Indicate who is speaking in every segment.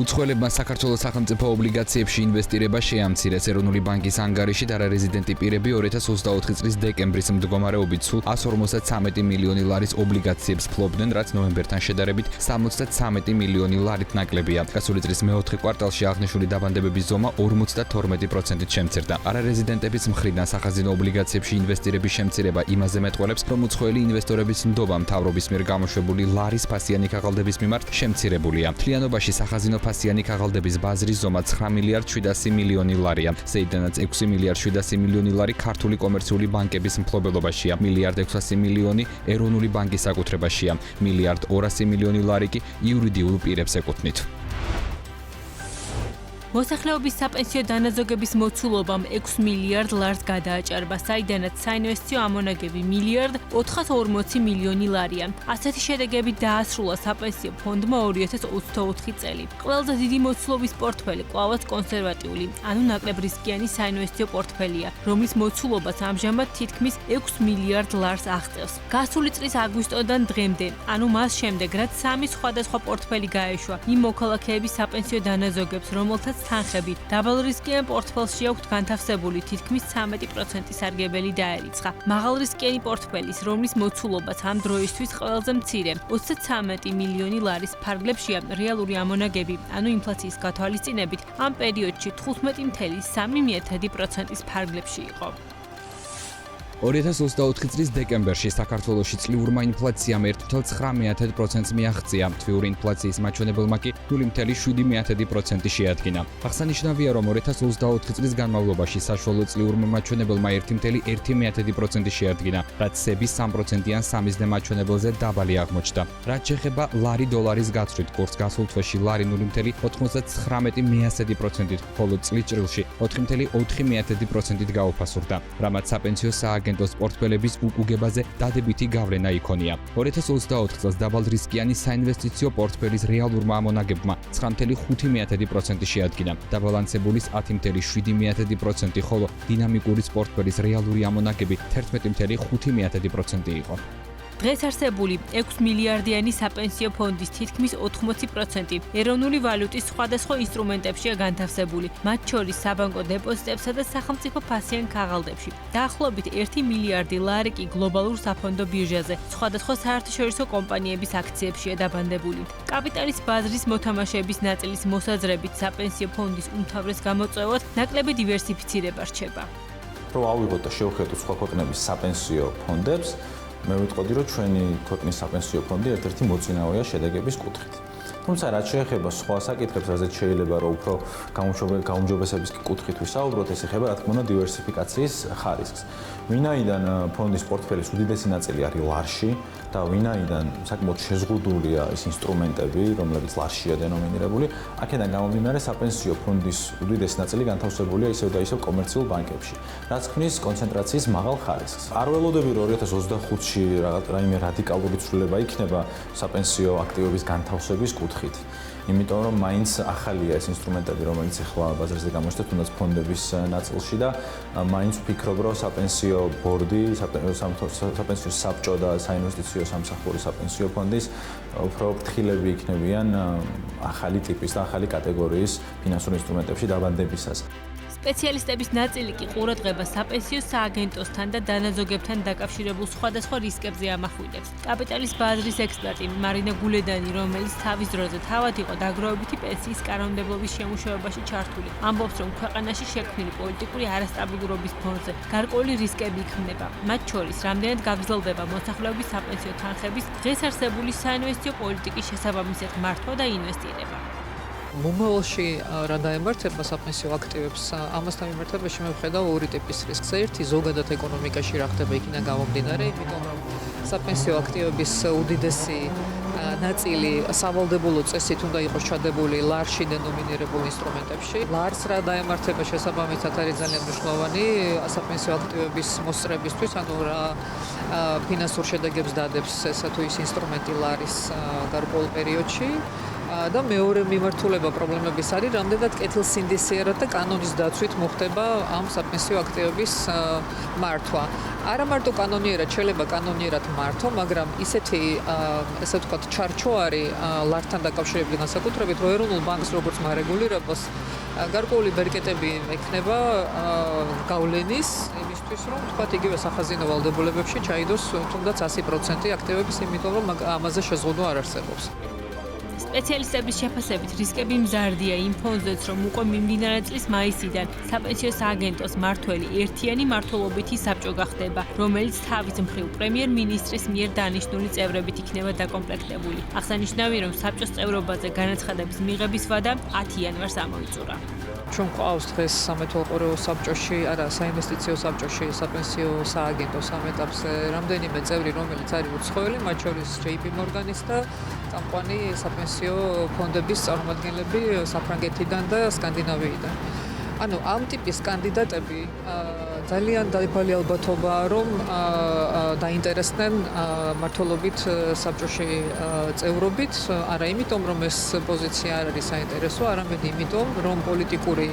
Speaker 1: უცხოელებმა საქართველოს სახელმწიფო ობლიგაციებში ინვესტირება შეამცირეს. ეროვნული ბანკის ანგარიში დარარეზიდენტი პირები 2024 წლის დეკემბრის მდგომარეობით სულ 153 მილიონი ლარის ობლიგაციებს ფლობდნენ, რაც ნოემბერთან შედარებით 73 მილიონი ლარით ნაკლებია. გასული წლის მეოთხე კვარტალში აღნიშნული დაბანდებების ზომა 52%-ით შემცირდა. არარეზიდენტების მხრიდან სახაზინო ობლიგაციებში ინვესტირების შემცირება იმაზე მეტყველებს, რომ უცხოელი ინვესტორების ნდობა მთავრობის მიერ გამოშვებული ლარის ფასიანი ქაღალდების მიმართ შემცირებულია. მთლიანობაში სახაზინო ფასიანი ქაღალდების ბაზრის ზომა 9 მილიარდ 700 მილიონი ლარია, საიდანაც 6 მილიარდ 700 მილიონი ლარი ქართული კომერციული ბანკების მფლობელობაშია, მილიარდ 600 მილიონი ეროვნული ბანკის საკუთრებაშია, მილიარდ 200 მილიონი ლარი კი იურიდიულ პირებს ეკუთვნით.
Speaker 2: მოსახლეობის საპენსიო დანაზოგების მოცულობამ 6 მილიარდ ლარს გადააჭარბა, საიდანაც საინვესტიციო ამონაგები მილიარდ 440 მილიონი ლარია. ასეთი შედეგებით დაასრულა საპენსიო ფონდმა 2024 წელი. ყველაზე დიდი მოცულობის პორტფელი კვლავაც კონსერვატიული, ანუ ნაკლებ რისკიანი საინვესტიციო პორტფელია, რომლის მოცულობას ამჟამად თითქმის 6 მილიარდ ლარს აღწევს. გასული წლის აგვისტოდან დღემდე, ანუ მას შემდეგ, რაც 3 სხვადასხვა პორტფელი გაეშვა იმ მოქალაქეების საპენსიო დანაზოგებს, რომელთაც თანხები დაბალრისკიან პორტფელში აქვთ განთავსებული თითქმის 13% სარგებელი დაერიცხა. მაღალრისკიანი პორტფელის, რომლის მოცულობაც ამ დროისთვის ყველაზე მცირე, 33 მილიონი ლარის ფარგლებშია რეალური ამონაგები, ანუ ინფლაციის გათვალისწინებით ამ პერიოდში 15.3% ფარგლებში იყო.
Speaker 1: 2024 წლის დეკემბერში საქართველოში წლიურმა ინფლაციამ 1.9%-ს მიაღწია, თვიური ინფლაციის მაჩვენებელმა კი 0.7% შეადგინა. აღსანიშნავია, რომ 2024 წლის განმავლობაში საშუალო წლიურმა მაჩვენებელმა 1.1% შეადგინა, რაც სების 3%-იან სამიზნე მაჩვენებელზე დაბალი აღმოჩნდა. რაც შეეხება ლარი-დოლარის გაცვლით, კურსს გასულ თვეში ლარი 0.99%-ით, ხოლო წლის ჭრილში 4.4%-ით გაუფასურდა, რამაც საპენსიო სააგენტოს პორტფელების უკუგებაზე დადებითი გავლენა იქონია. 2024 წელს დაბალრისკიანი საინვესტიციო პორტფელის რეალურმა ამონაგებმა 9.5% შეადგინა, დაბალანსებულის 10.7%, ხოლო დინამიკური პორტფელის რეალური ამონაგები 11.5% იყო.
Speaker 2: დღეს არსებული 6 მილიარდიანი საპენსიო ფონდის თითქმის 80% ეროვნული ვალუტის სხვადასხვა ინსტრუმენტებშია განთავსებული, მათ შორის საბანკო დეპოზიტებსა და სახელმწიფო ფასიან ქაღალდებში. დაახლოებით 1 მილიარდი ლარი კი გლობალურ საფონდო ბირჟაზე, სხვადასხვა საერთაშორისო კომპანიების აქციებშია დაბანდებული. კაპიტალის ბაზრის მოთამაშეების ნაწილის მოსაზრებით საპენსიო ფონდის უმთავრეს გამოწვევად ნაკლები დივერსიფიცირება რჩება.
Speaker 3: რომ ავიღოთ და შევხედოთ სხვა ქვეყნების საპენსიო ფონდებს, მე ვიტყოდი, რომ ჩვენი ქვეყნის საპენსიო ფონდი ერთ-ერთი მოწინააღმდეგეა შედეგების კუთხით. თუმცა რაც შეეხება სხვა საკითხებს, რაზეც შეიძლება რომ უფრო გაუმჯობესების კუთხით ვისაუბროთ, ეს ეხება რა თქმა უნდა დივერსიფიკაციის ხარისხს. ვინაიდან ფონდის პორტფელის უდიდესი ნაწილი არის ლარში და ვინაიდან საკმაოდ შეზღუდულია ის ინსტრუმენტები, რომლებიც ლარშია დენომინირებული, აქედან გამომდინარე საპენსიო ფონდის უდიდესი ნაწილი განთავსებულია ისევ და ისევ კომერციულ ბანკებში, რაც ქმნის კონცენტრაციის მაღალ ხარისხს. არ ველოდები რომ 2025-ში რაიმე რადიკალური ცვლილება იქნება საპენსიო აქტივების განთავსების კუთხით. იმიტომ რომ მაინც ახალია ეს ინსტრუმენტები, რომელიც ახლა ბაზარზე გამოჩნდა, თუნდაც ფონდების ნაწილში და მაინც ვფიქრობ, რომ საპენსიო ბორდი, საპენსიო საბჭო და საინვესტიციო სამსახური საპენსიო ფონდის უფრო ფრთხილები იქნებიან ახალი ტიპის და ახალი კატეგორიის ფინანსურ ინსტრუმენტებში დაბანდებისას.
Speaker 2: სპეციალისტების ნაწილი კი ყურადღებას საპენსიო სააგენტოსთან და დანაზოგებთან დაკავშირებულ სხვადასხვა რისკებზე ამახვილებს. კაპიტალის ბაზრის ექსპერტი მარინა გულედანი, რომელიც თავის დროზე თავად იყო დაგროვებითი პენსიის კანონმდებლობის შემუშავებაში ჩართული, ამბობს, რომ ქვეყანაში შექმნილი პოლიტიკური არასტაბილურობის ფონზე გარკვეული რისკები იქმნება. მათ შორის, რამდენად გაგრძელდება მოსახლეობის საპენსიო თანხების დღეს არსებული საინვესტიციო პოლიტიკის შესაბამისად მართვა და ინვესტირება.
Speaker 4: მომავალში რა დაემართება საპენსიო აქტივებს, ამასთან მიმართებაში მე ვხედავ ორი ტიპის რისკს. ერთი ზოგადად ეკონომიკაში რა ხდება იქიდან გამომდინარე, იმიტომ რომ საპენსიო აქტივების უდიდესი ნაწილი სავალდებულო წესით უნდა იყოს ჩადებული ლარში დენომინირებულ ინსტრუმენტებში. ლარს რა დაემართება შესაბამისად არის ძალიან მნიშვნელოვანი საპენსიო აქტივების მოსწრებისთვის, ანუ რა ფინანსურ შედეგებს დადებს ესა თუ ის ინსტრუმენტი ლარის გარკვეულ პერიოდში. და მეორე მიმართულება პრობლემების არის, რამდენად კეთილსინდისიერად და კანონის დაცვით მოხდება ამ საპენსიო აქტივების მართვა. არა მარტო კანონიერად, შეიძლება კანონიერად მართო, მაგრამ ისეთი, ესე ვთქვათ, ჩარჩო არის ლართან დაკავშირებით განსაკუთრებით, რომ ეროვნულ ბანკს როგორც მარეგულირებას გარკვეული ბერკეტები ექნება გავლენის იმისთვის, რომ თქვათ იგივე სახაზინო ვალდებულებებში ჩაიდოს თუნდაც 100% აქტივების, იმიტომ რომ ამაზე შეზღუდვა არ არსებობს.
Speaker 2: სპეციალისტების შეფასებით რისკები მზარდია იმ ფონზეც, რომ უკვე მიმდინარე წლის მაისიდან საპენსიო სააგენტოს მმართველი ერთიანი მმართველობითი საბჭო გახდება, რომელიც თავის მხრივ პრემიერ-მინისტრის მიერ დანიშნული წევრებით იქნება დაკომპლექტებული. აღსანიშნავია, რომ საბჭოს წევრობაზე განაცხადების მიღების ვადა 10 იანვარს ამოიწურა.
Speaker 4: ჩვენ ყავს დღეს სამეთვალყურეო საბჭოში, არა, საინვესტიციო საბჭოში, საპენსიო სააგენტო სამ ეტაპზე რამდენიმე წევრი, რომელიც არის უცხოელი, მათ შორის JP Morgan-ის და წამყვანი საპენსიო ფონდების წარმომადგენლები საფრანგეთიდან და სკანდინავიიდან. ანუ ამ ტიპის კანდიდატები ძალიან დაბალი ალბათობაა, რომ დაინტერესდნენ მმართველობით საბჭოში წევრობით, არა იმიტომ, რომ ეს პოზიცია არ არის საინტერესო, არამედ იმიტომ, რომ პოლიტიკური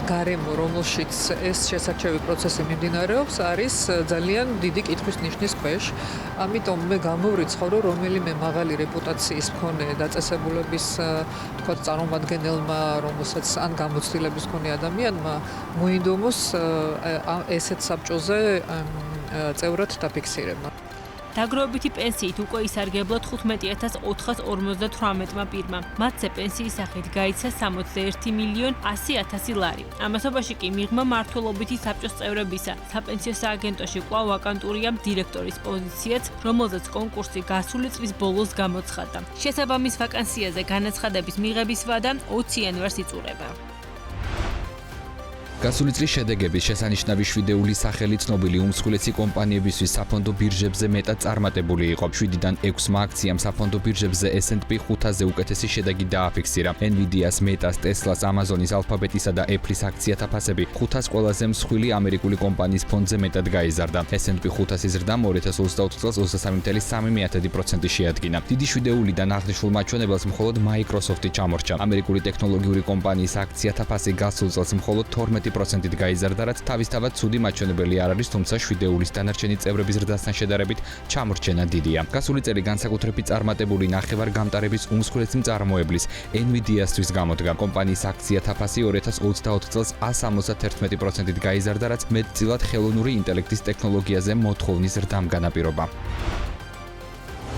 Speaker 4: გარემო, რომელშიც ეს შესარჩევი პროცესი მიმდინარეობს, არის ძალიან დიდი კითხვის ნიშნის ქვეშ. ამიტომ მე გამოვრიცხავ, რომ რომელიმე მაღალი რეპუტაციის მქონე დაწესებულების, თქვათ, წარმომადგენელმა, რომელსაც ან გამოცდილების მქონე ადამიანმა მოინდომოს ესეთ საბჭოზე წევრად დაფიქსირება.
Speaker 2: დაგროვებითი პენსიით უკვე ისარგებლა 15458-მა პირმა. მათზე პენსიის სახით გაიცა 61,100,000 ლარი. ამასობაში კი მიღმა მმართველობითი საბჭოს წევრებისა საპენსიო სააგენტოში კვლავ ვაკანტურია დირექტორის პოზიციაც, რომელზეც კონკურსი გასული წლის ბოლოს გამოცხადდა. შესაბამის ვაკანსიაზე განაცხადების მიღების ვადა 20 იანვარს იწურება.
Speaker 1: გასული წლის შედეგების შესანიშნავი შვიდეული სახელი ცნობილი უმსხვილესი კომპანიებისთვის საფონდო ბირჟებზე მეტად წარმატებული იყო. 7-დან 6 აქციამ საფონდო ბირჟებზე S&P 500-ზე უკეთესი შედეგი დააფიქსირა. Nvidia-ს, Meta-ს, Tesla-ს, Amazon-ის, Alphabet-ისა და Apple-ის აქციათა ფასები 500 ყველაზე მსხვილი ამერიკული კომპანიის ფონდზე მეტად გაიზარდა. S&P 500-ის ზრდამ 2024 წელს 23.3% შეადგინა. დიდი შვიდეულიდან აღნიშნულ მაჩვენებელს მხოლოდ Microsoft-ი ჩამორჩა. ამერიკული ტექნოლოგიური კომპანიის აქციათა ფასი გასულ წელს მხოლოდ 12%-ით გაიზარდა, რაც თავისთავად ცუდი მაჩვენებელი არ არის, თუმცა შვიდეულის დანარჩენი წევრების ზრდასთან შედარებით ჩამორჩენა დიდია. გასული წელი განსაკუთრებით წარმატებული ნახევარგამტარების უმსხვილესი მწარმოებლის Nvidia-სთვის გამოდგა. კომპანიის აქციათა ფასი 2024 წელს 171%-ით გაიზარდა, რაც მეტწილად ხელოვნური ინტელექტის ტექნოლოგიაზე მოთხოვნის ზრდამ განაპირობა.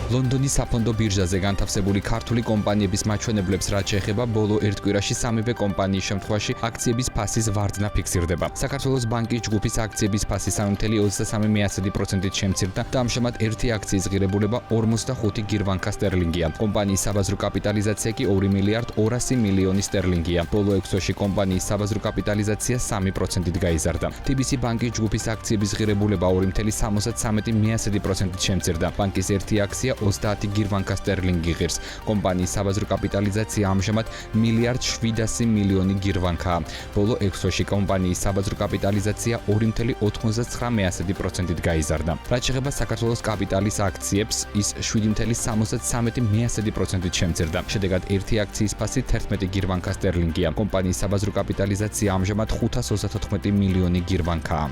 Speaker 1: ლონდონის საფონდო ბირჟაზე განთავსებული ქართული კომპანიების მაჩვენებლებს რაც შეეხება, ბოლო ერთ კვირაში სამივე კომპანიის შემთხვევაში აქციების ფასის ვარდნა ფიქსირდება. საქართველოს ბანკის ჯგუფის აქციების ფასი 3.23%-ით შემცირდა და ამჟამად ერთი აქციის ღირებულება 45 გირვანკა სტერლინგია. კომპანიის საბაზრო კაპიტალიზაცია კი 2,200,000,000 სტერლინგია. ბოლო 6 თვეში კომპანიის საბაზრო კაპიტალიზაცია 3%-ით გაიზარდა. TBC ბანკის ჯგუფის აქციების ღირებულება 2,73%-ით შემცირდა. ბანკის ერთი აქცია 30 გირვანკა სტერლინგი ღირს. კომპანიის საბაზრო კაპიტალიზაცია ამჟამად 1,700,000,000 გირვანკაა. ბოლო 6 თვეში კომპანიის საბაზრო კაპიტალიზაცია 2,99%-ით გაიზარდა. რაც შეეხება საქართველოს კაპიტალის აქციებს, ის 7,73%-ით შემცირდა. შედეგად ერთი აქციის ფასი 11 გირვანკა სტერლინგია. კომპანიის საბაზრო კაპიტალიზაცია ამჟამად 534 მილიონი გირვანკაა.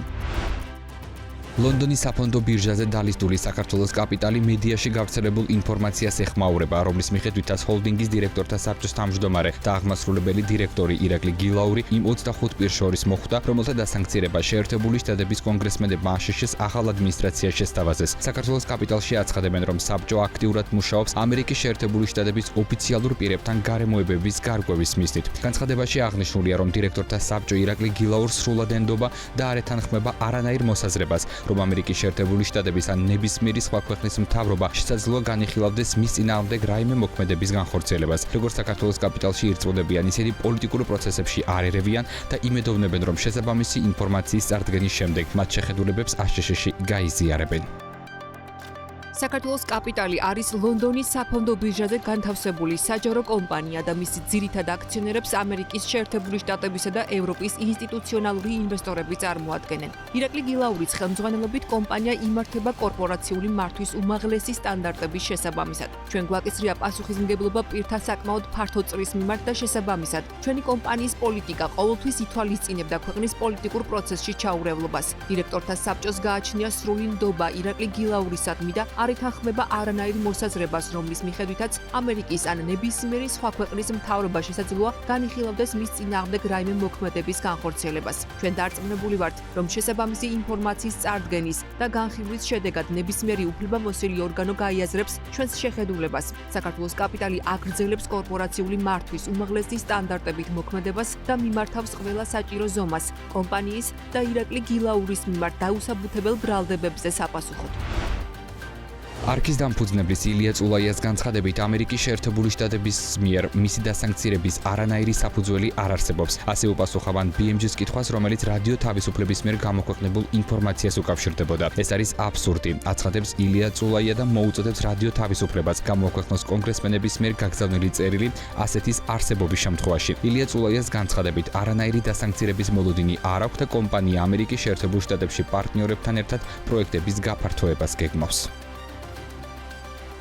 Speaker 1: ლონდონის საფონდო ბირჟაზე დალისტული საქართველოს კაპიტალი მედიაში გავრცელებულ ინფორმაციას ეხმაურება, რომლის მიხედვითაც ჰოლდინგის დირექტორთა საბჭოს თავმჯდომარე და აღმასრულებელი დირექტორი ირაკლი გილაური იმ 25 პირს შორის მოხვდა, რომელთა დასანქცირება შეერთებული შტატების კონგრესმენებმა აშშ-ის ახალ ადმინისტრაციას შესთავაზეს. საქართველოს კაპიტალში აცხადებენ, რომ საბჭო აქტიურად მუშაობს ამერიკის შეერთებული შტატების ოფიციალურ პირებთან გარემოებების გარკვევის მიზნით. განცხადებაში აღნიშნულია, რომ დირექტორთა საბჭო ირაკლი გილაურს სრულად ენდობა და არ ეთანხმება არანაირ მოსაზრებას, რომ ამერიკის შეერთებული შტატების ან ნებისმიერი სხვა ქვეყნის მთავრობა შესაძლოა განიხილავდეს მის წინააღმდეგ რაიმე მოქმედების განხორციელებას. როგორც საქართველოს კაპიტალში ირწმუნებიან, ისინი პოლიტიკურ პროცესებში არ ერევიან და იმედოვნებენ, რომ შესაბამისი ინფორმაციის წარდგენის შემდეგ მათ შეხედულებებს აშშ-ში გაიზიარებენ.
Speaker 5: საქართველოს კაპიტალი არის ლონდონის საფონდო ბირჟაზე განთავსებული საჯარო კომპანია და მისი ძირითად აქციონერებს ამერიკის შეერთებული შტატებისა და ევროპის ინსტიტუციონალური ინვესტორები წარმოადგენენ. ირაკლი გილაურის ხელმძღვანელობით კომპანია იმართება კორპორაციული მართვის უმაღლესი სტანდარტების შესაბამისად. ჩვენ გვაკისრია პასუხისმგებლობა პირთა საკმაოდ ფართო წრის მიმართ და შესაბამისად. ჩვენი კომპანიის პოლიტიკა ყოველთვის ითვალისწინებდა ქვეყნის პოლიტიკურ პროცესში ჩაურევლობას. დირექტორთა საბჭოს გააჩნია სრული ნდობა ირაკლი გილაურისადმი და არ ითანხმება არანაირ მოსაზრებას, რომლის მიხედვითაც ამერიკის ან ნებისმიერი სხვა ქვეყნის მთავრობა შესაძლოა განიხილავდეს მის წინააღმდეგ რაიმე მოქმედების განხორციელებას. ჩვენ დარწმუნებული ვართ, რომ შესაბამისი ინფორმაციის წარდგენის და განხილვის შედეგად ნებისმიერი უფლებამოსილი ორგანო გაიაზრებს ჩვენს შეხედულებას. საქართველოს კაპიტალი აგრძელებს კორპორაციული მართვის უმაღლესი სტანდარტებით მოქმედებას და მიმართავს ყველა საჭირო ზომას კომპანიის და ირაკლი გილაურის მიმართ დაუსაბუთებელ ბრალდებებზე საპასუხოდ.
Speaker 1: არქის დამფუძნებლის ილია წულაიას განცხადებით, ამერიკის შეერთებული შტატების მიერ მისი დასანქცირების არანაირი საფუძველი არ არსებობს. ასე უპასუხავენ BMG-ს კითხვას, რომელიც რადიო თავისუფლების მიერ გამოქვეყნებულ ინფორმაციას უკავშირდებოდა. ეს არის აბსურდი, აცხადებს ილია წულაია და მოუწოდებს რადიო თავისუფლებას გამოქვეყნოს კონგრესმენების მიერ გაგზავნილი წერილი ასეთის არსებობის შემთხვევაში. ილია წულაიას განცხადებით, არანაირი დასანქცირების მოლოდინი არ აქვს და კომპანია ამერიკის შეერთებულ შტატებში პარტნიორებთან ერთად პროექტების გაფართოებას გეგმავს.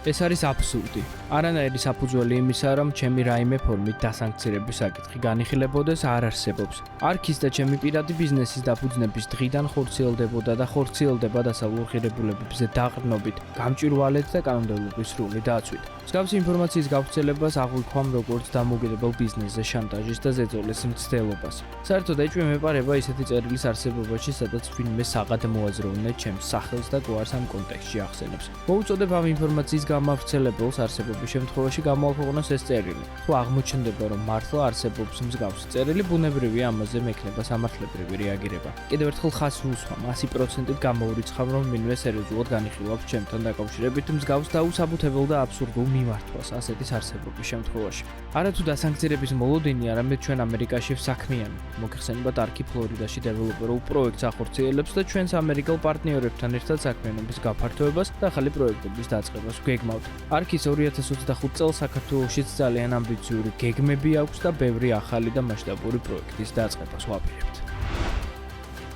Speaker 6: ეს არის აბსურდი. არანაირი საფუძველი იმისა, რომ ჩემი რაიმე ფორმით დასანქცირების საკითხი განიხილებოდეს, არ არსებობს. არქის და ჩემი პირადი ბიზნესის დაფუძნების დღიდან ხორციელდებოდა და ხორციელდება დასავლურ ღირებულებებზე დაყრდნობით, გამჭვირვალედ და კანონმდებლობის სრული დაცვით. მსგავსი ინფორმაციის გავრცელებას აღვიქვამ როგორც დამოუკიდებელ ბიზნესზე შანტაჟის და ზეწოლის მცდელობას. საერთოდ ეჭვი მეპარება ისეთი წერილის არსებობაში, სადაც ვინმე საღად მოაზროვნე ჩემს სახელს და გვარს ამ კონტექსტში ახსენებს. მოუწოდებ ამ ინფორმაციის გამავრცელებელს არსებობის შემთხვევაში გამოაქვეყნოს ეს წერილი. თუ აღმოჩნდება, რომ მართლა არსებობს მსგავსი წერილი, ბუნებრივია ამაზე მექნება სამართლებრივი რეაგირება. კიდევ ერთხელ ხაზს ვუსვამ, 100%-ით გამოურიცხავ, რომ ვინმე სერიოზულად განიხილავს ჩემთან დაკავშირებით მსგავს დაუსაბუთებელ და აბსურდულ მიმართვას ასეთის არსებობის შემთხვევაში. არათუ დასანქცირების მოლოდინი, არამედ ჩვენ ამერიკაში საქმიანი. მოგეხსენებათ არქი ფლორიდაში დეველოპერულ პროექტს ახორციელებს და ჩვენს ამერიკელ პარტნიორებთან ერთად საქმიანობის გაფართოებას და ახალი პროექტების დაწყებას გეგმავთ. არქის 2025 წელს საქართველოშიც ძალიან ამბიციური გეგმები აქვს და ბევრი ახალი და მასშტაბური პროექტის დაწყებას ვაპირებთ.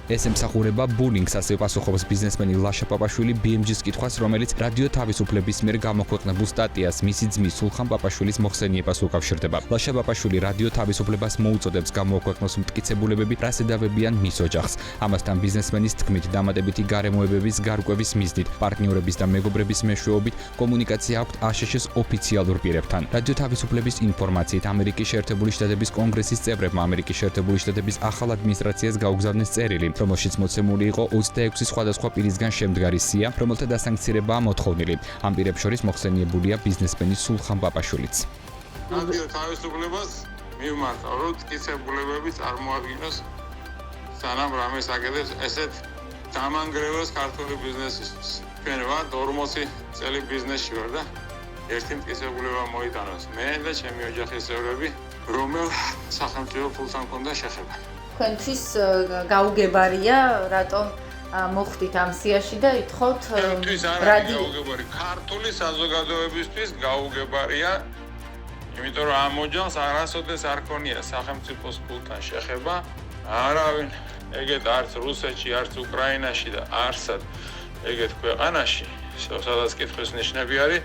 Speaker 6: ეს ემსახურება ბულინგს, ასე პასუხობს ბიზნესმენი ლაშა პაპაშვილი BMG-ს კითხვას, რომელიც რადიო თავისუფლების მიერ გამოქვეყნებულ სტატიას მისი ძმის სულხან პაპაშვილის მოხსენიებას უკავშირდება. ლაშა პაპაშვილი რადიო თავისუფლებას მოუწოდებს გამოქვეყნოს მტკიცებულებები, რას ედავებიან მის ოჯახს. ამასთან ბიზნესმენის თქმით, დამატებითი გარემოებების გარკვევის მიზნით, პარტნიორების და მეგობრების მეშვეობით კომუნიკაცია აქვთ აშშ-ის ოფიციალურ პირებთან. რადიო თავისუფლების ინფორმაციით, ამერიკის შეერთებული შტატების კონგრესის წევრებმა ამერიკის შეერთებული შტატების ახალ ადმინისტრაციას გაუგზავნეს წერილი, რომელშიც მოცემული იყო 26 სხვადასხვა პირისგან შემდგარი სია, რომელთა დასანქცირებაა მოთხოვნილი. ამ პირებს შორის მოხსენიებულია ბიზნესმენი სულხან პაპაშვილიც.
Speaker 7: რადიო თავისუფლებას მივმართავ, რომ მტკიცებულებები წარმოადგინოს, სანამ რამეს აკეთებს ესეთ დამანგრევას ქართული ბიზნესისთვის. ჩვენ ვართ 40 წელი ბიზნესში ვარ და ერთი მტკიცებულება მოიტანოს მე და ჩემი ოჯახის წევრები, რომელ სახელმწიფო ფულთან ქონდა შეხება.
Speaker 8: თქვენთვის გაუგებარია, რატომ მოხვდით ამ სიაში და ითხოვთ
Speaker 7: რადიო გაუგებარი ქართული საზოგადოებისთვის გაუგებარია, იმიტომ რომ ამ ოჯახს არასოდეს არ ქონია სახელმწიფოს ფულთან შეხება, არავინ ეგეთ არც რუსეთში, არც უკრაინაში და არცად ეგეთ ქვეყანაში, სადაც კითხვის ნიშნები არის,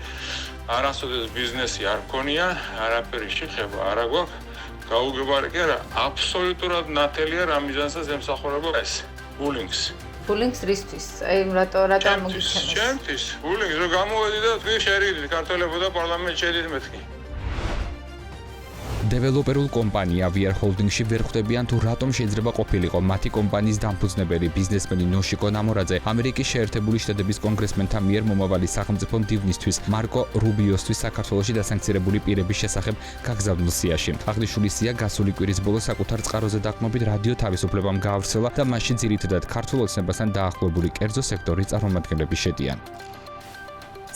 Speaker 7: არასოდეს ბიზნესი არ ქონია, არაფერი შეხება არ აქვს. გაუგებარი კი არა, აბსოლუტურად ნათელია რა მიზანსაც ემსახურება ეს ბულინგს.
Speaker 8: ბულინგს რისთვის? აი რატომ მოგიცემს?
Speaker 7: ჩემთვის ბულინგს რომ გამოვედი და თქვი შერიდით ქართველებო და პარლამენტში შედით მეთქი.
Speaker 1: დეველოპერულ კომპანია VR Holding-ში ვერ ხვდებიან თუ რატომ შეიძლება ყოფილიყო მათი კომპანიის დამფუძნებელი ბიზნესმენი ნოშიკო ნამორაძე ამერიკის შეერთებული შტატების კონგრესმენთა მიერ მომავალი სახელმწიფო მდივნისთვის მარკო რუბიოსთვის საქართველოში დასანქცირებული პირების შესახებ გაგზავნილ სიაში. აღნიშნული სია გასული კვირის ბოლოს საკუთარ წყაროზე დაკმობით რადიო თავისუფლებამ გაავრცელა და მასში ძირითადად ქართულ ოცნებასთან დაახლოებული კერძო სექტორის წარმომადგენლები შედიან.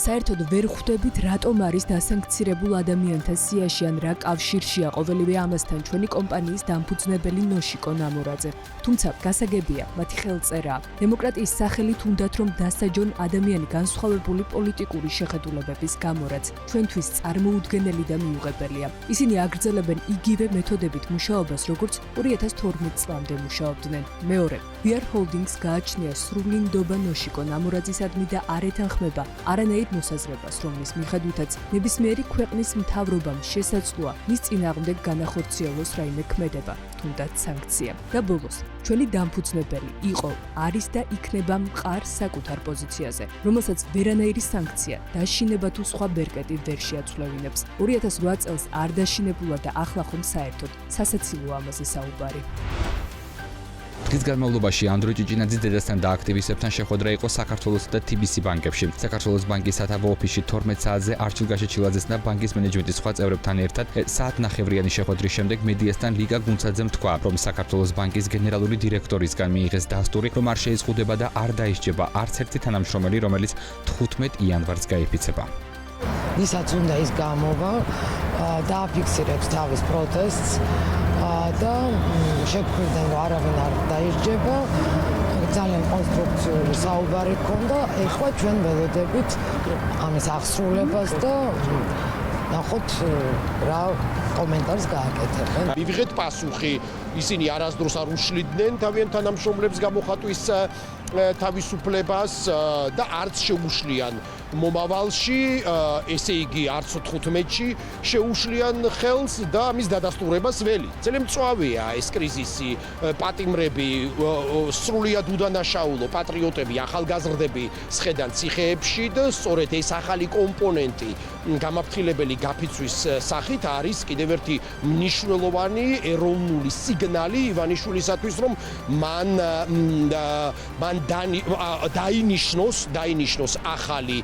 Speaker 9: საერთოდ ვერ ხვდებით, რატომ არის დასანქცირებულ ადამიანთა სიაში ან რა კავშირშია ყოველივე ამასთან ჩვენი კომპანიის დამფუძნებელი ნოშიკო ნამორაძე. თუმცა გასაგებია, მათი ხელწერაა. დემოკრატიის სახელით უნდათ რომ დასაჯონ ადამიანი განსხვავებული პოლიტიკური შეხედულებების გამორაც ჩვენთვის წარმოუდგენელი და მიუღებელია. ისინი აგრძელებენ იგივე მეთოდებით მუშაობას, როგორც 2012 წლამდე მუშაობდნენ. მეორე, VR Holdings გააჩნია სრული ნდობა ნოშიკო ნამორაძისადმი და არ ეთანხმება არანაირ მოსაზრებას, რომლის მიხედვითაც ნებისმიერი ქვეყნის მთავრობამ შესაძლოა მის წინააღმდეგ განახორციელოს რაიმე ქმედება, თუნდაც სანქცია. და ბოლოს, ჩვენი დამფუძნებელი იყო, არის და იქნება მყარ საკუთარ პოზიციაზე, რომელსაც ვერანაირი სანქცია, დაშინება თუ სხვა ბერკეტი ვერ შეაცვლევინებს. 2008 წელს არ დაშინებულა და ახლა ხომ საერთოდ სასაცილო ამაზე საუბარი.
Speaker 1: დღის განმავლობაში ანდრო ჭიჭინაძის დედასთან და აქტივისტებთან შეხვედრა იყო საქართველოსა და TBC ბანკებში. საქართველოს ბანკის სათავო ოფისში 12 საათზე არჩილ გაშეჩილაძესთან და ბანკის მენეჯმენტის სხვა წევრებთან ერთად საათნახევრიანი შეხვედრის შემდეგ მედიასთან ლიგა გუნცაძემ თქვა, რომ საქართველოს ბანკის გენერალური დირექტორისგან მიიღეს დასტური, რომ არ შეიზღუდება და არ დაისჯება არც ერთი თანამშრომელი, რომელიც 15 იანვარს გაიფიცება.
Speaker 10: ვისაც უნდა ის გამოვა, დააფიქსირებს თავის პროტესტს და შეგვიძლია რომ არავინ არ დაისჯება. ძალიან კონსტრუქციული საუბარი ჰქონდა. ეხლა ჩვენ ველოდებით ამის აღსრულებას და ნახოთ რა კომენტარს გააკეთებენ.
Speaker 11: მივიღეთ პასუხი, ისინი არასდროს არ უშლიდნენ თავიანთ თანამშრომლებს გამოხატვის თავისუფლებას და არც შეუშლიან მომავალში, ესე იგი არც 15-ში შეუშლიან ხელს და ამის დადასტურებას ველი. წელიწადია ეს კრიზისი, პატიმრები, სრულიად უდანაშაულო პატრიოტები, ახალგაზრდები სხედან ციხეებში და სწორედ ეს ახალი კომპონენტი გამაფრთხილებელი გაფიცვის სახით არის კიდევ ერთი მნიშვნელოვანი ეროვნული სიგნალი ივანიშვილისათვის, რომ მან დაინიშნოს ახალი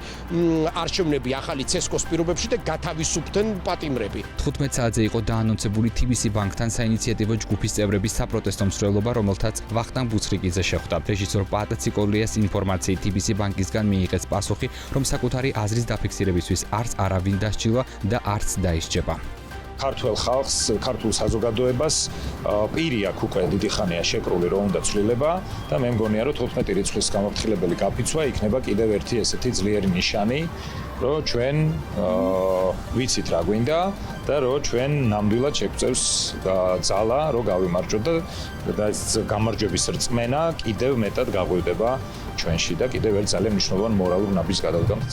Speaker 11: არჩევნები ახალი ცესკოს პირობებში და გათავისუფლდნენ პატიმრები.
Speaker 1: 15 საათზე იყო დაანონსებული TBC ბანკთან საინიციატივო ჯგუფის წევრების საპროტესტო მსვლელობა, რომელთაც ვახტანგ ბუცრიკიძე შეხვდა. რეჟისორ პატა ციკოლიას ინფორმაციით TBC ბანკისგან მიიღეს პასუხი, რომ საკუთარი აზრის დაფიქსირებისთვის არც არავინ დასჯილა და არც დაისჯება.
Speaker 12: ქართულ ხალხს, ქართულ საზოგადოებას პირი აქვს უკვე დიდი ხანია შეკრული, რომ უნდა ცვლილება და მე მგონია, რომ 15 რიცხვის გამაფრთხილებელი გაფიცვა იქნება კიდევ ერთი ესეთი ძლიერი ნიშანი, რომ ჩვენ ვიცით რა გვინდა და რომ ჩვენ ნამდვილად შეგვწევს ძალა, რომ გავიმარჯვოთ და ეს გამარჯვების რწმენა კიდევ მეტად გაღვივდება ჩვენში და კიდევ ერთ ძალიან მნიშვნელოვან მორალურ ნაბიჯს გადავდგამთ.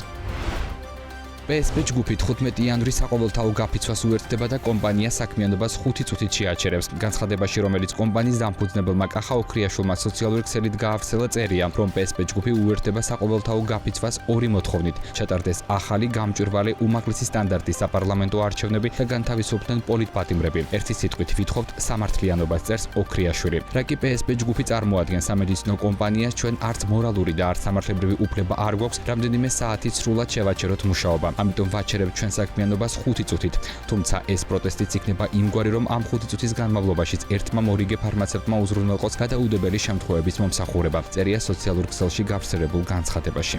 Speaker 12: PSP ჯგუფი 15 იანვრის საყოველთაო გაფიცვას უერთდება და კომპანიას საქმიანობას 5 წუთით შეაჩერებს. განცხადებაში, რომელიც კომპანიის დამფუძნებელმა კახა ოქრიაშვილმა სოციალური ქსელით გაავრცელა, წერია, რომ PSP ჯგუფი უერთდება საყოველთაო გაფიცვას ორი მოთხოვნით. ჩატარდეს ახალი გამჭვირვალე უმაღლესი სტანდარტის საპარლამენტო არჩევნები და განთავისუფლდნენ პოლიტპატიმრები. ერთი სიტყვით ვითხოვთ სამართლიანობას, წერს ოქრიაშვილი. რა კი PSP ჯგუფი წარმოადგენს სამედიცინო კომპანიას, ჩვენ არც მორალური და არც სამართლებრივი უფლება არ გვაქვს, რამდენიმე საათით სრულად შევაჩეროთ მუშაობა. ამიტომ ვაჩერებთ ჩვენ საქმიანობას 5 წუთით. თუმცა ეს პროტესტიც იქნება იმგვარი, რომ ამ 5 წუთის განმავლობაშიც ერთმა მორიგე ფარმაცევტმა უზრუნველყოს გადაუდებელი შემთხვევების მომსახურება. წერია სოციალურ ქსელში გავრცელებულ განცხადებაში.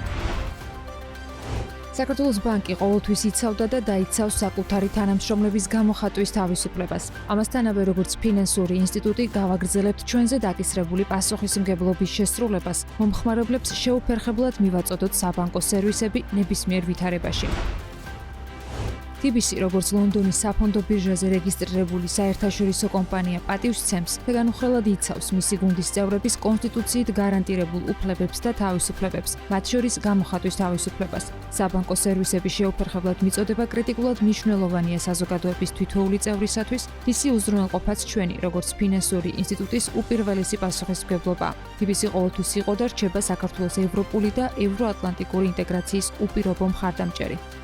Speaker 5: საქართველოს ბანკი ყოველთვის იცავდა და დაიცავს საკუთარი თანამშრომლების გამოხატვის თავისუფლებას. ამასთანავე, როგორც ფინანსური ინსტიტუტი, გავაგრძელებთ ჩვენზე დაკისრებული პასუხისმგებლობის შესრულებას, მომხმარებლებს შეუფერხებლად მივაწოდოთ საბანკო სერვისები ნებისმიერ ვითარებაში. TBC, როგორც ლონდონის საფონდო ბირჟაზე რეგისტრირებული საერთაშორისო კომპანია, პატივს ცემს და განუხრელად იცავს მისი გუნდის წევრების კონსტიტუციით გარანტირებულ უფლებებს და თავისუფლებებს, მათ შორის გამოხატვის თავისუფლებას. საბანკო სერვისების შეუფერხებლად მიწოდება კრიტიკულად მნიშვნელოვანია საზოგადოების თითოეული წევრისათვის, მისი უზრუნველყოფაც ჩვენი, როგორც ფინანსური ინსტიტუტის უპირველესი პასუხისმგებლობა. TBC ყოველთვის იყო და რჩება საქართველოს ევროპული და ევროატლანტიკური ინტეგრაციის უპირობო მხარდამჭერი.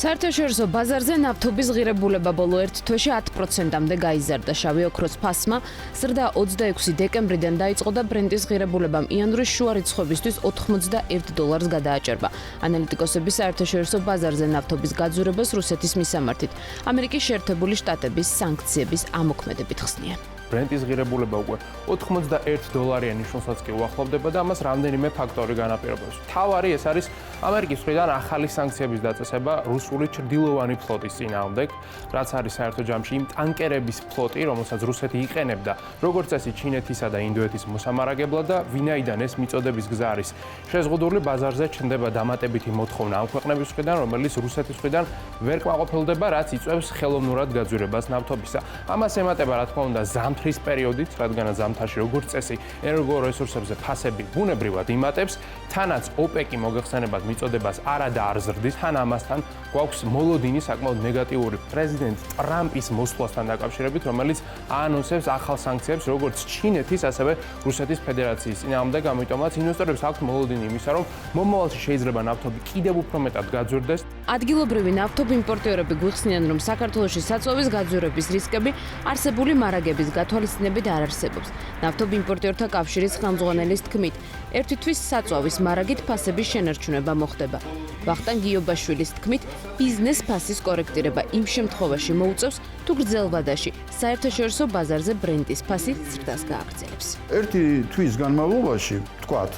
Speaker 13: საერთაშორისო ბაზარზე ნავთობის ღირებულება ბოლო 1 თვეში 10%-მდე გაიზარდა. შავი ოქროს ფასმა ზრდა 26 დეკემბრიდან დაიწყო და ბრენტის ღირებულებამ იანვრის შუა რიცხვებისთვის $81 გადააჭერბა. ანალიტიკოსები საერთაშორისო ბაზარზე ნავთობის გაძვირებას რუსეთის მისამართით ამერიკის შეერთებული შტატების სანქციების ამოქმედებით ხსნიან.
Speaker 14: ბრენტის ღირებულება უკვე $91 ნიშნულსაც კი უახლოვდება და ამას რამდენიმე ფაქტორი განაპირობებს. მთავარი ეს არის ამერიკის მხრიდან ახალი სანქციების დაწესება რუსული ჩრდილოვანი ფლოტის წინააღმდეგ, რაც არის საერთო ჯამში იმ ტანკერების ფლოტი, რომელსაც რუსეთი იყენებდა როგორც წესი ჩინეთისა და ინდოეთის მოსამარაგებლად და ვინაიდან ეს მიწოდების გზა არის შეზღუდული, ბაზარზე ჩნდება დამატებითი მოთხოვნა ამ ქვეყნების მხრიდან, რომელიც რუსეთის მხრიდან ვერ კმაყოფილდება, რაც იწვევს ხელოვნურად გაძვირებას ნავთობისა. ამას ემატება, რა თქმა უნდა, ზამთრის პერიოდით, რადგანაც ზამთარში როგორც წესი ენერგორესურსებზე ფასები ბუნებრივად იმატებს, თანაც ოპეკი მოგეხსენებათ მიწოდებას არა და არ ზრდის, თან ამასთან გვაქვს მოლოდინი საკმაოდ ნეგატიური პრეზიდენტ ტრამპის მოსვლასთან დაკავშირებით, რომელიც აანონსებს ახალ სანქციებს როგორც ჩინეთის, ასევე რუსეთის ფედერაციის წინააღმდეგ, ამიტომაც ინვესტორებს აქვთ მოლოდინი იმისა, რომ მომავალში შეიძლება ნავთობი კიდევ უფრო მეტად გაძვირდეს.
Speaker 13: ადგილობრივი ნავთობიმპორტიორები გვიხსნიან, რომ საქართველოში საწვავის გაძვირების რისკები არსებული მარაგების გათვალისწინებით არ არსებობს. ნავთობიმპორტიორთა კავშირის ხელმძღვანელის თქმით, ერთი თვის საწვავის მარაგით ფასების შენარჩუნება მოხდება. ვახტანგ გიობაშვილის თქმით, ბიზნეს ფასის კორექტირება იმ შემთხვევაში მოუწევს, თუ გრძელვადაში საერთაშორისო ბაზარზე ბრენტის ფასი ზრდას გააგრძელებს.
Speaker 15: ერთი თვის განმავლობაში, ვთქვათ,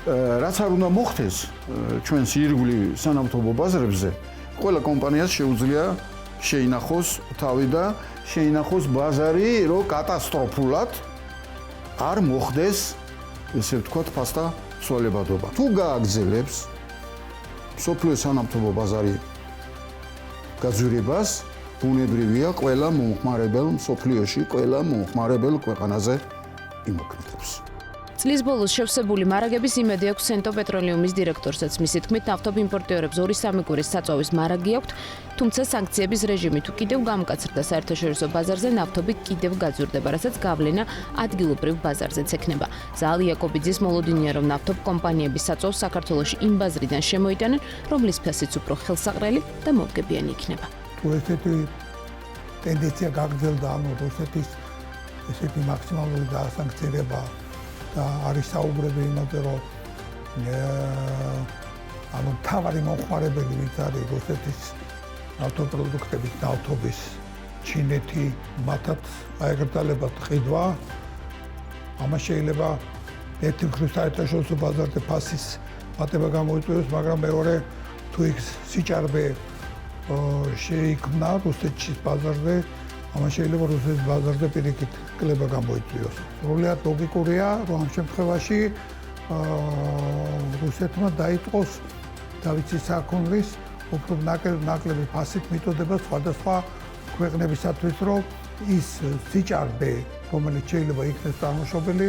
Speaker 15: რაც არ უნდა მოხდეს ჩვენს ირგვლივ სანავთობო ბაზრებზე, ყველა კომპანიას შეუძლია შეინახოს თავი და შეინახოს ბაზარი, რომ კატასტროფულად არ მოხდეს, ესე ვთქვათ, ფასთა ცვალებადობა. თუ გააგრძელებს სოფლიო სანავთობო ბაზარი გაძვირებას, ბუნებრივია ყველა მომხმარებელ სოფლიოში, ყველა მომხმარებელ ქვეყანაზე იმოქმედებს.
Speaker 13: წლის ბოლოს შევსებული მარაგების იმედი აქვს სენტო პეტროლიუმის დირექტორსაც. მისი თქმით, ნავთობიმპორტიორებს 2-3 კვირის საწვავის მარაგი აქვთ, თუმცა სანქციების რეჟიმი თუ კიდევ გამკაცრდა საერთაშორისო ბაზარზე ნავთობი კიდევ გაძვირდება, რასაც გავლენა ადგილობრივ ბაზარზეც ექნება. ზაალ იაკობიძის მოლოდინია, რომ ნავთობ კომპანიების საწვავს საქართველოში იმ ბაზრიდან შემოიტანენ, რომლის ფასიც უფრო ხელსაყრელი და მომგებიანი იქნება.
Speaker 16: თუ ესეთი ტენდენცია გაგრძელდა, ანუ რუსეთის ესეთი მაქსიმალური დასანქცირება და არის საუბრები იმაზე, რომ ანუ თავარი მომხმარებელი ვინც არის რუსეთის ნავთობპროდუქტების, ნავთობის, ჩინეთი, მათაც აეგრძალებათ ყიდვა. ამას შეიძლება ერთი მხრივ საერთაშორისო ბაზარზე ფასის მატება გამოიწვევს, მაგრამ მეორე თუ იქ სიჭარბე შეიქმნა რუსეთის ბაზარზე, ამას შეიძლება რუსეთის ბაზარზე პირიქით კლება გამოიწვიოს. სრულიად ლოგიკურია, რომ ამ შემთხვევაში რუსეთმა დაიწყოს დავიცის საქონლის უფრო ნაკლები ფასით მიწოდება სხვადასხვა ქვეყნებისათვის, რომ ის სიჭარბე, რომელიც შეიძლება იქნეს წარმოშობილი,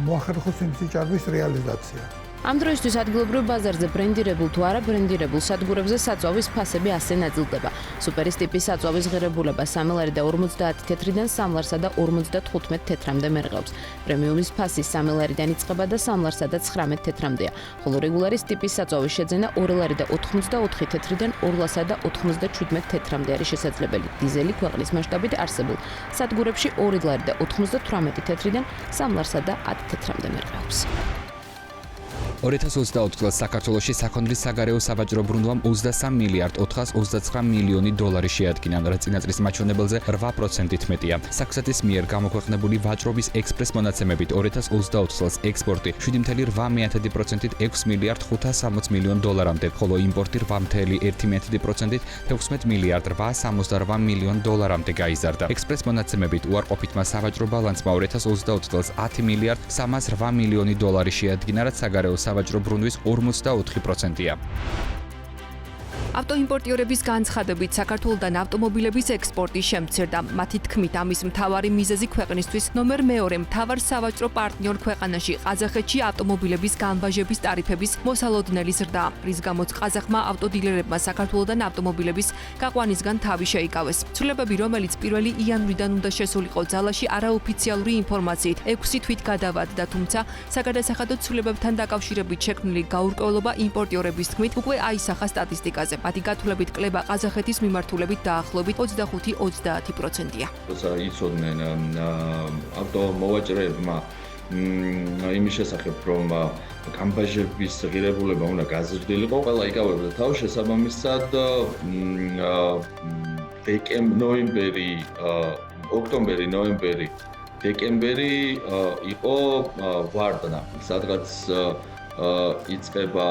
Speaker 16: მოახერხოს იმ სიჭარბის რეალიზაცია.
Speaker 13: ამ დროისთვის ადგილობრივ ბაზარზე ბრენდირებულ თუ არა ბრენდირებულ სადგურებზე საწვავის ფასები ასე ნაწილდება. სუპერის ტიპის საწვავის ღირებულება 3 ლარი და 50 თეთრიდან 3 ლარსა და 55 თეთრამდე მერყეობს. პრემიუმის ფასი 3 ლარიდან იწყება და 3 ლარსა და 19 თეთრამდეა. ხოლო რეგულარის ტიპის საწვავის შეძენა 2 ლარი და 84 თეთრიდან 2 ლარსა და 97 თეთრამდე არის შესაძლებელი. დიზელი ქვეყნის მასშტაბით არსებულ სადგურებში 2 ლარი და 98 თეთრიდან 3 ლარსა და 10 თეთრამდე მერყეობს.
Speaker 1: 2024 წელს საქართველოში საქონლის საგარეო სავაჭრო ბრუნვამ 23 მილიარდ 429 მილიონი დოლარი შეადგინა, რაც წინა წლის მაჩვენებელზე 8%-ით მეტია. საქსეთის მიერ გამოქვეყნებული ვაჭრობის ექსპრეს მონაცემებით 2024 წელს ექსპორტი 7.8%-ით 6 მილიარდ 560 მილიონ დოლარამდე, ხოლო იმპორტი 8.1%-ით 16 მილიარდ 868 მილიონ დოლარამდე გაიზარდა. ექსპრეს მონაცემებით უარყოფითმა სავაჭრო ბალანსმა 2024 წელს 10 მილიარდ 308 მილიონი დოლარი შეადგინა, რაც საგარეო სავაჭრო ბრუნვის 44%-ია.
Speaker 5: ავტოიმპორტიორების განცხადებით საქართველოდან ავტომობილების ექსპორტი შემცირდა. მათი თქმით, ამის მთავარი მიზეზი ქვეყნისთვის ნომერ მეორე მთავარ სავაჭრო პარტნიორ ქვეყანაში ყაზახეთში ავტომობილების განვაჟების ტარიფების მოსალოდნელი ზრდა, რის გამოც ყაზახმა ავტოდილერებმა საქართველოდან ავტომობილების გაყვანისგან თავი შეიკავეს. ცვლილებები, რომელიც 1 იანვრიდან უნდა შესულიყო ძალაში არაოფიციალური ინფორმაციით 6 თვით გადავადდა, თუმცა საგადასახადო ცვლილებებთან დაკავშირებით შექმნილი გაურკვევლობა იმპორტიორების თქმით უკვე აისახა სტატისტიკაზე. მათი გათვლებით კლება ყაზახეთის მიმართულებით დაახლოებით 25-30%-ია.
Speaker 17: როცა იცოდნენ ავტომოვაჭრეებმა იმის შესახებ, რომ გამბაჟების ღირებულება უნდა გაზრდილიყო, ყველა იკავებდა თავს შესაბამისად ნოემბერი ოქტომბერი, ნოემბერი, დეკემბერი იყო ვარდნა, სადღაც იწყება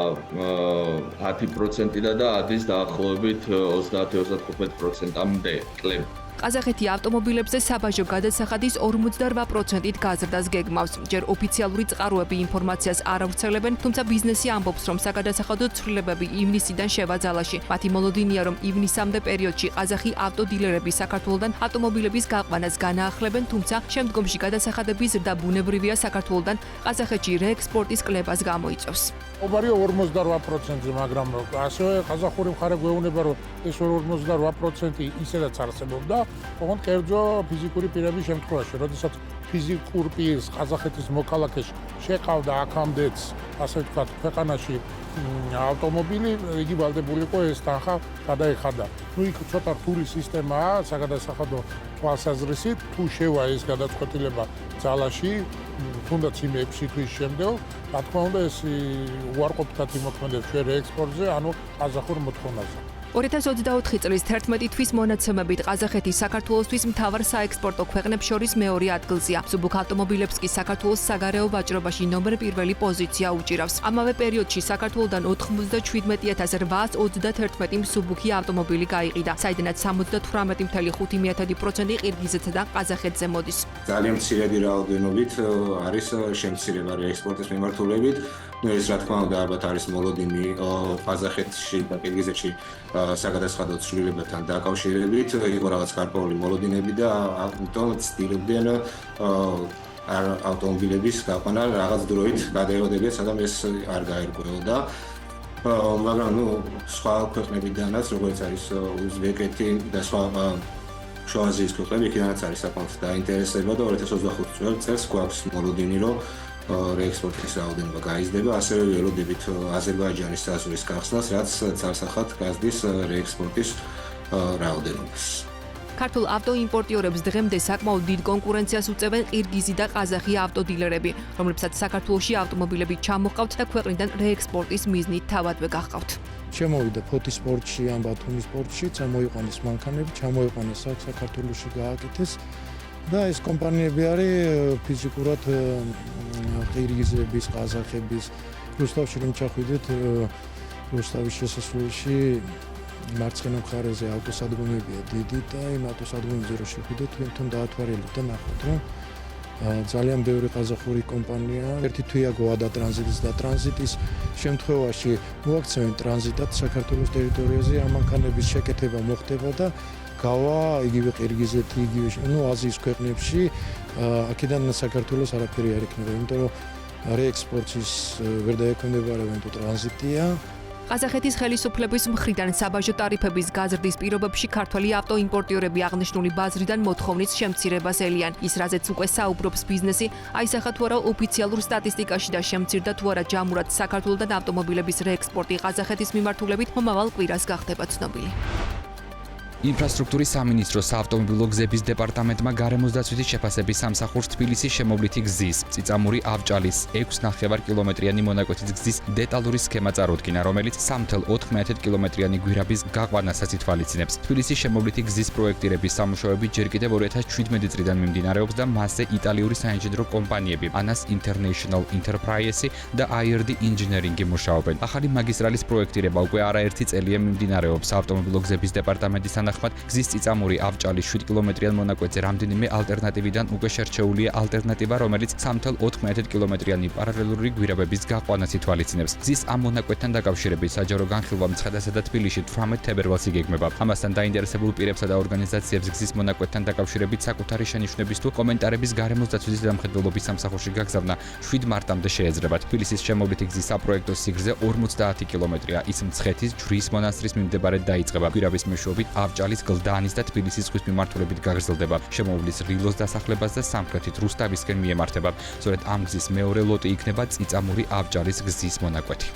Speaker 17: 10%-დან და ადის დაახლოებით 30-35%-მდე კლება.
Speaker 5: ყაზახეთი ავტომობილებზე საბაჟო გადასახადის 58%-ით გაზრდას გეგმავს. ჯერ ოფიციალური წყაროები ინფორმაციას არ ავრცელებენ, თუმცა ბიზნესი ამბობს, რომ საგადასახადო ცვლილებები ივნისიდან შევაძალაში. მათი მოლოდინია, რომ ივნისამდე პერიოდში ყაზახი ავტოდილერები საქართველოდან ავტომობილების გაყვანას განაახლებენ, თუმცა შემდგომში გადასახადების ზრდა ბუნებრივია საქართველოდან ყაზახეთში რეექსპორტის კლებას გამოიწვევს.
Speaker 18: ობარია 58%-ზე, მაგრამ ასევე ყაზახური მხარე გვეუბნება, რომ ეს 58% ისედაც არსებობდა, ოღონდ კერძო ფიზიკური პირების შემთხვევაში, როდესაც ფიზიკურ პირს ყაზახეთის მოქალაქეში შეყავდა აქამდეც, ასე ვთქვათ, ქვეყანაში ავტომობილი, იგი ვალდებული იყო ეს თანხა გადაეხადა. ნუ იქ ცოტა რთული სისტემაა საგადასახადო თვალსაზრისით, თუ შევა ეს გადაწყვეტილება ძალაში, თუნდაც იმ 6 თვის შემდეგ, რა თქმა უნდა, ეს უარყოფითად იმოქმედებს ჩვენ რეექსპორტზე, ანუ ყაზახურ მოთხოვნაზე.
Speaker 5: 2024 წლის 11 თვის მონაცემებით ყაზახეთი საქართველოსთვის მთავარ საექსპორტო ქვეყნებს შორის მეორე ადგილზეა. მსუბუქ ავტომობილებს კი საქართველოს საგარეო ვაჭრობაში ნომერ პირველი პოზიცია უჭირავს. ამავე პერიოდში საქართველოდან 97,831 მსუბუქი ავტომობილი გაიყიდა, საიდანაც 78,5% ყირგიზეთიდან ყაზახეთზე მოდის.
Speaker 19: ძალიან მცირედი რაოდენობით არის შემცირება რეექსპორტის მიმართულებით. ეს რა თქმა უნდა ალბათ არის მოლოდინი ყაზახეთში და ყირგიზეთში საგადასახადო ცვლილებებთან დაკავშირებით, იყო რაღაც გარკვეული მოლოდინები და ამიტომ ცდილობდნენ ავტომობილების გაყვანა რაღაც დროით გადაეღოდებიათ, სადაც ეს არ გაერკვეოდა. მაგრამ ნუ სხვა ქვეყნებიდანაც, როგორც არის უზბეკეთი და სხვა შუა აზიის ქვეყნები, იქიდანაც არის საკმაოდ დაინტერესება და 2025 წელს გვაქვს მოლოდინი, რომ რეექსპორტის რაოდენობა გაიზრდება, ასევე ველოდებით აზერბაიჯანის საზღვრის გახსნას, რაც ძალსახად გაზრდის რეექსპორტის რაოდენობას.
Speaker 5: ქართულ ავტოიმპორტიორებს დღემდე საკმაოდ დიდ კონკურენციას უწევენ ყირგიზი და ყაზახი ავტოდილერები, რომლებსაც საქართველოში ავტომობილები ჩამოჰყავთ და ქვეყნიდან რეექსპორტის მიზნით თავადვე გახყავთ.
Speaker 18: შემოვიდა ფოთის სპორტში, ან ბათუმის სპორტში, წამოიყვანეს მანქანები, ჩამოიყვანეს საქართველოში გააკეთეს. და ეს კომპანიები არის ფიზიკურად ყირგიზების, ყაზახების, რუსთავში რომ ჩახვიდეთ, რუსთავის შესასვლელში მარცხენა მხარეზე ავტოსადგომებია დიდი და იმ ავტოსადგომებზე რომ შეხვიდეთ, თქვენ დაათვალიერებთ და ნახოთ, რომ ძალიან ბევრი ყაზახური კომპანია, ერთი თვიაგოა და ტრანზიტის და ტრანზიტის შემთხვევაში მოაქცევენ ტრანზიტად საქართველოს ტერიტორიაზე, ამ მანქანების შეკეთება მოხდება და გავა იგივე ყირგიზეთი, იგივე აზიის ქვეყნებში, აქედან საქართველოს არაფერი არ იქნება, იმიტომ რომ რეექსპორტის ვერ დაექვემდებარებენ თუ ტრანზიტია.
Speaker 5: ყაზახეთის ხელისუფლების მხრიდან საბაჟო ტარიფების გაზრდის პირობებში ქართველი ავტოიმპორტიორები აღნიშნული ბაზრიდან მოთხოვნის შემცირებას ელიან. ის რაზეც უკვე საუბრობს ბიზნესი, აისახა თუ არა ოფიციალურ სტატისტიკაში და შემცირდა თუ არა ჯამურად საქართველოდან ავტომობილების რეექსპორტი ყაზახეთის მიმართულებით მომავალ კვირას გახდება ცნობილი.
Speaker 1: ინფრასტრუქტურის სამინისტროს საავტომობილო გზების დეპარტამენტმა გარემოსდაცვითი შეფასების სამსახურს თბილისის შემოვლითი გზის წიწამური ავჭალის 6,5 კილომეტრიანი მონაკვეთის გზის დეტალური სქემა წარუდგინა, რომელიც 3,4 კილომეტრიანი გვირაბის გაყვანასაც ითვალისწინებს. თბილისის შემოვლითი გზის პროექტირების სამუშაოები ჯერ კიდევ 2017 წლიდან მიმდინარეობს და მასზე იტალიური საინჟინრო კომპანიები ANAS International Enterprise და IRD Engineering მუშაობენ. ახალი მაგისტრალის პროექტირება უკვე არაერთი წელია მიმდინარეობს. საავტომობილო გზების დეპარტამენტის გზის წიწამური ავჭალის 7 კილომეტრიან მონაკვეთზე რამდენიმე ალტერნატივიდან უკვე შერჩეულია ალტერნატივა, რომელიც 3,4 კილომეტრიანი პარალელური გვირაბების გაყვანას ითვალისწინებს. გზის ამ მონაკვეთთან დაკავშირებით საჯარო განხილვა მცხეთასა და თბილისში 18 თებერვალს იგეგმება. ამასთან დაინტერესებულ პირებსა და ორგანიზაციებს გზის მონაკვეთთან დაკავშირებით საკუთარი შენიშვნების თუ კომენტარების გარემოსდაცვითი დამხმარებლობის სამსახურში გაგზავნა 7 მარტამდე შეეძლებათ. თბილისის შემოვლითი გზის საპროექტო სიგრძე 50 კილომეტრია, ის მცხეთის ჯვრის მონასტრის მიმდებარედ დაიწყება. გვირაბის მეშვეობით ავჭალის გლდანის და თბილისის ზღვის მიმართულებით გაგრძელდება. შემოვლის რილოს დასახლებას და სამხრეთით რუსთავისკენ მიემართება. სწორედ ამ გზის მეორე ლოტი იქნება წიწამური ავჭალის გზის მონაკვეთი.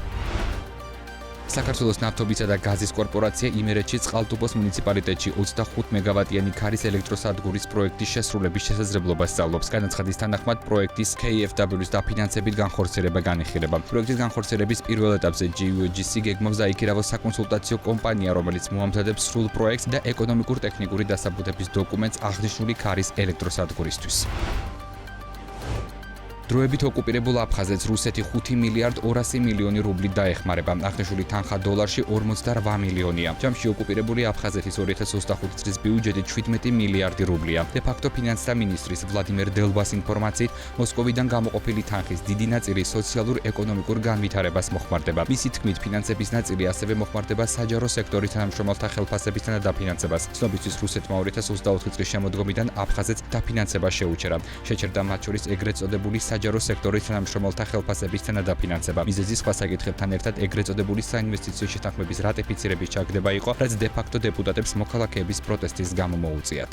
Speaker 1: საქართველოს ნავთობისა და გაზის კორპორაცია იმერეთში წყალტუბოს მუნიციპალიტეტში 25 მეგავატიანი ქარის ელექტროსადგურის პროექტის შესრულების შესაძლებლობას სწავლობს. განაცხადის თანახმად პროექტის KfW-ს დაფინანსებით განხორციელება განიხილება. პროექტის განხორციელების პირველ ეტაპზე GUGC გეგმავს დაიქირავოს საკონსულტაციო კომპანია, რომელიც მოამზადებს სრულ პროექტს და ეკონომიკურ-ტექნიკური დასაბუთების დოკუმენტს აღნიშნული ქარის ელექტროსადგურისთვის. დროებით ოკუპირებულ აფხაზეთს რუსეთი 5 მილიარდ 200 მილიონი რუბლით დაეხმარება. აღნიშნული თანხა დოლარში 48 მილიონია. ჯამში ოკუპირებული აფხაზეთის 2025 წლის ბიუჯეტი 17 მილიარდი რუბლია. დე-ფაქტო ფინანსთა მინისტრის ვლადიმერ დელბას ინფორმაციით, მოსკოვიდან გამოყოფილი თანხის დიდი ნაწილი სოციალურ-ეკონომიკურ განვითარებას მოხმარდება. მისი თქმით, ფინანსების ნაწილი ასევე მოხმარდება საჯარო სექტორის თანამშრომელთა ხელფასებისთან და დაფინანსებას. ცნობისთვის რუსეთმა 2024 წლის შემოდგომიდან აფხაზეთს დაფინანსება შეუჩერა. შეჩერდა მათ შორის ეგრეთ წოდებული საჯარო სექტორის თანამშრომელთა ხელფასებისთან და დაფინანსება. მიზეზი სხვა საკითხებთან ერთად ეგრეთ წოდებული საინვესტიციო შეთანხმების რატიფიცირების ჩაგდება იყო, რაც დე-ფაქტო დეპუტატებს მოქალაქეების პროტესტის გამო მოუწიათ.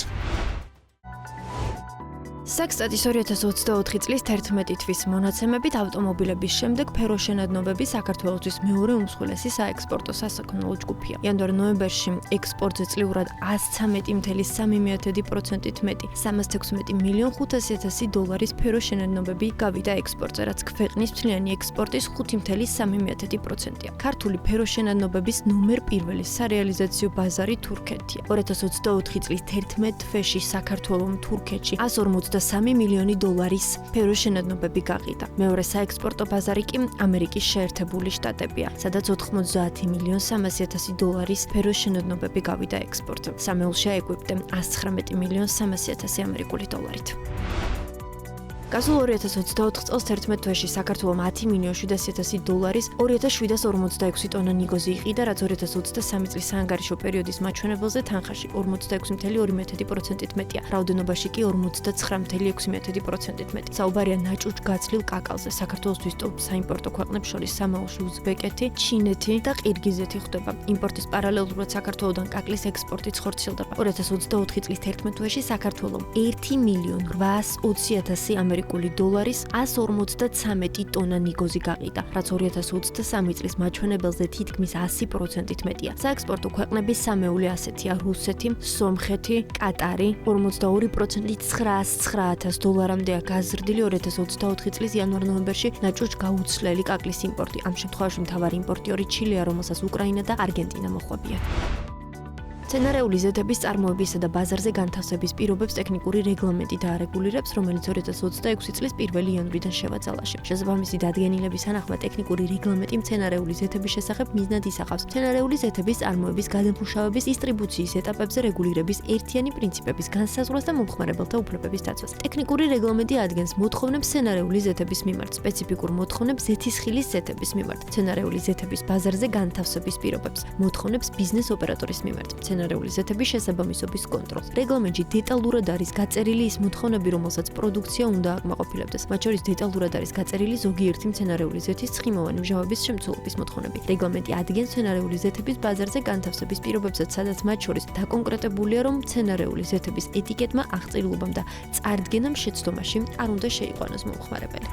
Speaker 20: სექსტატის 2024 წლის 11 თვის მონაცემებით ავტომობილების შემდეგ ფეროშენადნობები საქართველოსთვის მეორე უმსხვილესი საექსპორტო სასაქონლო ჯგუფია. იანვარ-ნოემბერში ექსპორტზე წლიურად 113.3%-ით მეტი, 316 მილიონ 500.000 დოლარის ფეროშენადნობები გავიდა ექსპორტზე, რაც ქვეყნის მთლიანი ექსპორტის 5.3%-ია. ქართული ფეროშენადნობების ნომერ პირველი სარეალიზაციო ბაზარი თურქეთია. 2024 წლის 11 თვეში საქართველოს თურქეთში 153 მილიონი დოლარის ფეროშენადნობები გაყიდა. მეორე საექსპორტო ბაზარი კი ამერიკის შეერთებული შტატებია, სადაც 90 მილიონ 300.000 დოლარის ფეროშენადნობები გავიდა ექსპორტზე. სამეულში აეკვიპა 119 მილიონ 300.000 ამერიკული დოლარით. გასულ 2024 წელს 11 თვეში საქართველოს 10 მილიონ 700.000 დოლარის 2746 ტონა ნიგოზი იყიდა, რაც 2023 წლის საანგარიშო პერიოდის მაჩვენებელზე თანხაში 46.2%-ით მეტია. რაოდენობაში კი 59.6%-ით მეტი. საუბარია ნაჭუჭ გაცლილ კაკალზე. საქართველოსთვის ტოპ საიმპორტო ქვეყნებს შორის სამაუში უზბეკეთი, ჩინეთი და ყირგიზეთი ხვდება. იმპორტის პარალელურად საქართველოსდან კაკლის ექსპორტიც ხორციელდება. 2024 წლის 11 თვეში საქართველოს 1 მილიონ 820.000 ამერიკული დოლარის 153 ტონა ნიგოზი გაყიდა, რაც 2023 წლის მაჩვენებელზე თითქმის 100%-ით მეტია. საექსპორტო ქვეყნების სამეული ასეთია: რუსეთი, სომხეთი, კატარი 42%-ით 909.000 დოლარამდეა გაზრდილი 2024 წლის იანვარ-ნოემბერში ნაჭუჭ გაუცვლელი კაკლის იმპორტი. ამ შემთხვევაში მთავარი იმპორტიორი ჩილეა, რომელსაც უკრაინა და არგენტინა მოჰყვებიან. სცენარეული ზეთების წარმოებისა და ბაზარზე განთავსების პირობებს ტექნიკური რეგლამენტი დაარეგულირებს, რომელიც 2026 წლის 1 იანვრიდან შევაძალაში. შესაბამისი დადგენილების თანახმად ტექნიკური რეგლამენტი სცენარეული ზეთების შესახებ მიზნად ისახავს სცენარეული ზეთების წარმოების, გადამუშავების, დისტრიბუციის ეტაპებზე რეგულირების ერთიანი პრინციპების განსაზღვრას და მომხმარებელთა უფლებების დაცვას. ტექნიკური რეგლამენტი ადგენს მოთხოვნებს სცენარეული ზეთების მიმართ, სპეციფიკურ მოთხოვნებს ზეთისხილის ზეთების მიმართ, სცენარეული ზეთების ბაზარზე განთავსების პირობებს, მოთხოვნებს ბიზნეს ოპერატორის მიმართ. სცენარეული ზეთების შესაბამისობის კონტროლს. რეგლამენტში დეტალურად არის გაწერილი ის მოთხოვნები, რომელსაც პროდუქცია უნდა აკმაყოფილებდეს. მათ შორის დეტალურად არის გაწერილი ზოგიერთი სცენარეული ზეთის ცხიმოვანი მჟავების შემცველობის მოთხოვნები. რეგლამენტი ადგენს სცენარეული ზეთების ბაზარზე განთავსების პირობებსაც, სადაც მათ შორის დაკონკრეტებულია, რომ სცენარეული ზეთების ეტიკეტმა აღწერილობამ და წარდგენამ შეცდომაში არ უნდა შეიყვანოს მომხმარებელი.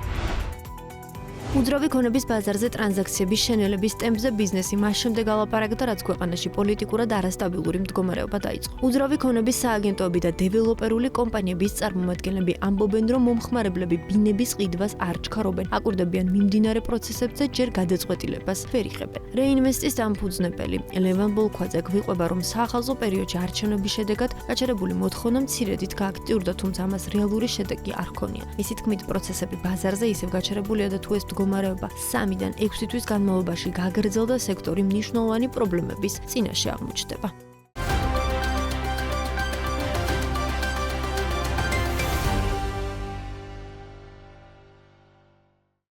Speaker 20: უძრავი ქონების ბაზარზე ტრანზაქციების შენელების ტემპზე ბიზნესი მას შემდეგ ალაპარაკდა, რაც ქვეყანაში პოლიტიკურად არასტაბილური მდგომარეობა დაიწყო. უძრავი ქონების სააგენტოები და დეველოპერული კომპანიების წარმომადგენლები ამბობენ, რომ მომხმარებლები ბინების ყიდვას არ ჩქარობენ, აკვირდებიან მიმდინარე პროცესებზე, ჯერ გადაწყვეტილებას ვერ იღებენ. რეინვესტის დამფუძნებელი ლევან ბოლქვაძე გვიყვება, რომ საახალწლო პერიოდში არჩევნების შედეგად გაჩერებული მოთხოვნა მცირედით გააქტიურდა, თუმცა ამას რეალური შედეგი არ ჰქონია. მისი თქმით, პროცესები ბაზარზე ისევ გაჩერებულია და თუ ეს მდგომარეობა 3-დან 6 თვის განმავლობაში გაგრძელდა, სექტორი მნიშვნელოვანი პრობლემების წინაშე აღმოჩნდება.